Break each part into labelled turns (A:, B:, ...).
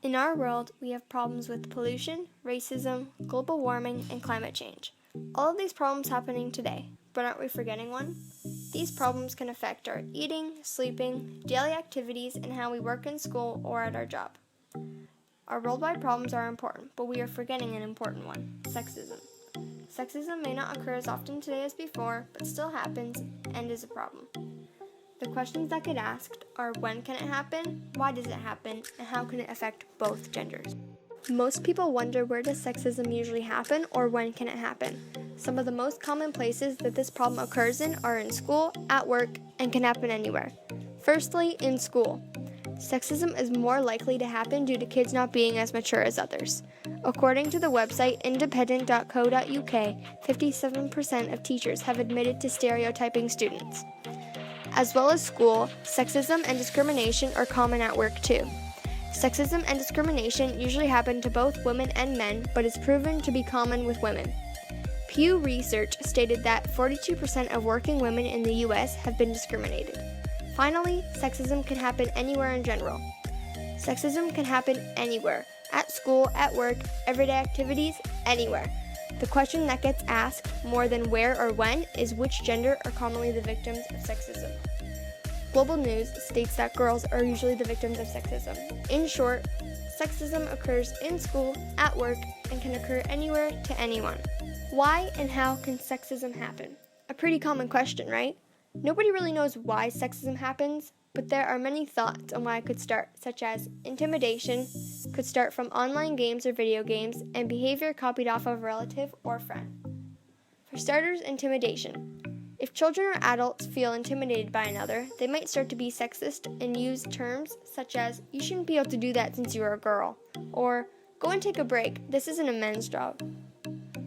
A: In our world, we have problems with pollution, racism, global warming, and climate change. All of these problems happening today, but aren't we forgetting one? These problems can affect our eating, sleeping, daily activities, and how we work in school or at our job. Our worldwide problems are important, but we are forgetting an important one: sexism. Sexism may not occur as often today as before, but still happens and is a problem. The questions that get asked are: when can it happen, why does it happen, and how can it affect both genders? Most people wonder, where does sexism usually happen, or when can it happen? Some of the most common places that this problem occurs in are in school, at work, and can happen anywhere. Firstly, in school. Sexism is more likely to happen due to kids not being as mature as others. According to the website independent.co.uk, 57% of teachers have admitted to stereotyping students. As well as school, sexism and discrimination are common at work too. Sexism and discrimination usually happen to both women and men, but is proven to be common with women. Pew Research stated that 42% of working women in the U.S. have been discriminated. Finally, sexism can happen anywhere in general. Sexism can happen anywhere, at school, at work, everyday activities, anywhere. The question that gets asked more than where or when is which gender are commonly the victims of sexism. Global News states that girls are usually the victims of sexism. In short, sexism occurs in school, at work, and can occur anywhere to anyone. Why and how can sexism happen? A pretty common question, right? Nobody really knows why sexism happens, but there are many thoughts on why it could start, such as intimidation, could start from online games or video games, and behavior copied off of a relative or friend. For starters, intimidation. If children or adults feel intimidated by another, they might start to be sexist and use terms such as, "You shouldn't be able to do that since you're a girl," or "Go and take a break, this isn't a men's job."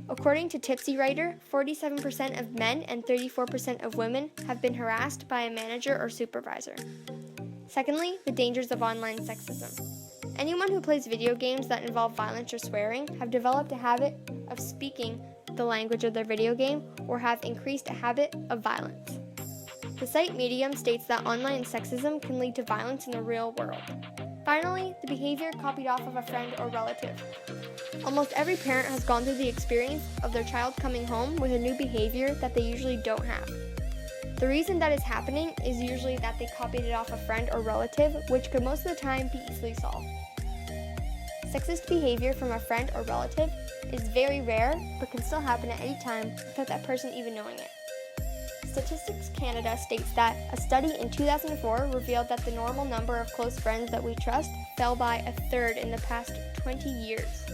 A: According to Tipsy Writer, 47% of men and 34% of women have been harassed by a manager or supervisor. Secondly, the dangers of online sexism. Anyone who plays video games that involve violence or swearing have developed a habit of speaking the language of their video game or have increased a habit of violence. The site Medium states that online sexism can lead to violence in the real world. Finally, the behavior copied off of a friend or relative. Almost every parent has gone through the experience of their child coming home with a new behavior that they usually don't have. The reason that is happening is usually that they copied it off a friend or relative, which could most of the time be easily solved. Sexist behavior from a friend or relative is very rare, but can still happen at any time without that person even knowing it. Statistics Canada states that a study in 2004 revealed that the normal number of close friends that we trust fell by a third in the past 20 years.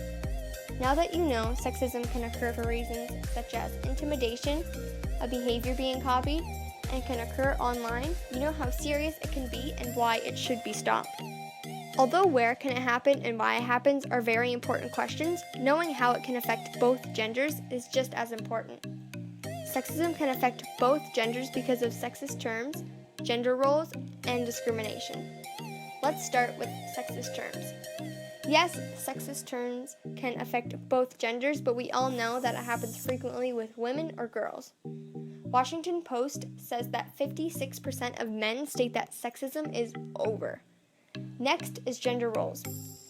A: Now that you know sexism can occur for reasons such as intimidation, a behavior being copied, and can occur online, you know how serious it can be and why it should be stopped. Although where can it happen and why it happens are very important questions, knowing how it can affect both genders is just as important. Sexism can affect both genders because of sexist terms, gender roles, and discrimination. Let's start with sexist terms. Yes, sexist terms can affect both genders, but we all know that it happens frequently with women or girls. Washington Post says that 56% of men state that sexism is over. Next is gender roles.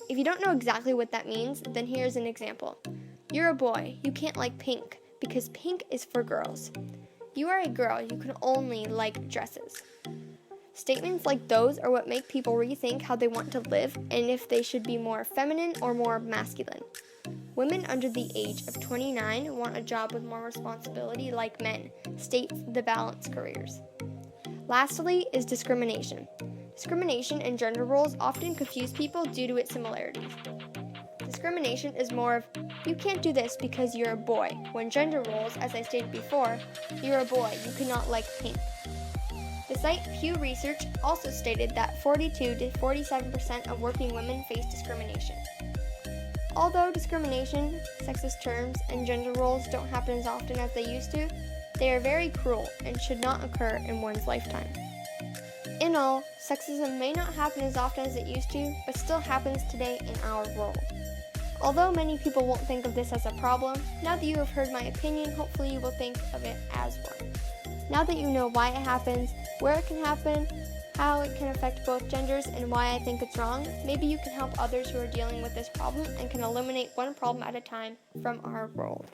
A: If you don't know exactly what that means, then here's an example. You're a boy, you can't like pink, because pink is for girls. You are a girl, you can only like dresses. Statements like those are what make people rethink how they want to live and if they should be more feminine or more masculine. Women under the age of 29 want a job with more responsibility like men, states the Balanced Careers. Lastly is discrimination. Discrimination and gender roles often confuse people due to its similarities. Discrimination is more of, you can't do this because you're a boy, when gender roles, as I stated before, you're a boy, you cannot like pink. The site Pew Research also stated that 42 to 47% of working women face discrimination. Although discrimination, sexist terms, and gender roles don't happen as often as they used to, they are very cruel and should not occur in one's lifetime. In all, sexism may not happen as often as it used to, but still happens today in our world. Although many people won't think of this as a problem, now that you have heard my opinion, hopefully you will think of it as one. Now that you know why it happens, where it can happen, how it can affect both genders, and why I think it's wrong. Maybe you can help others who are dealing with this problem and can eliminate one problem at a time from our world.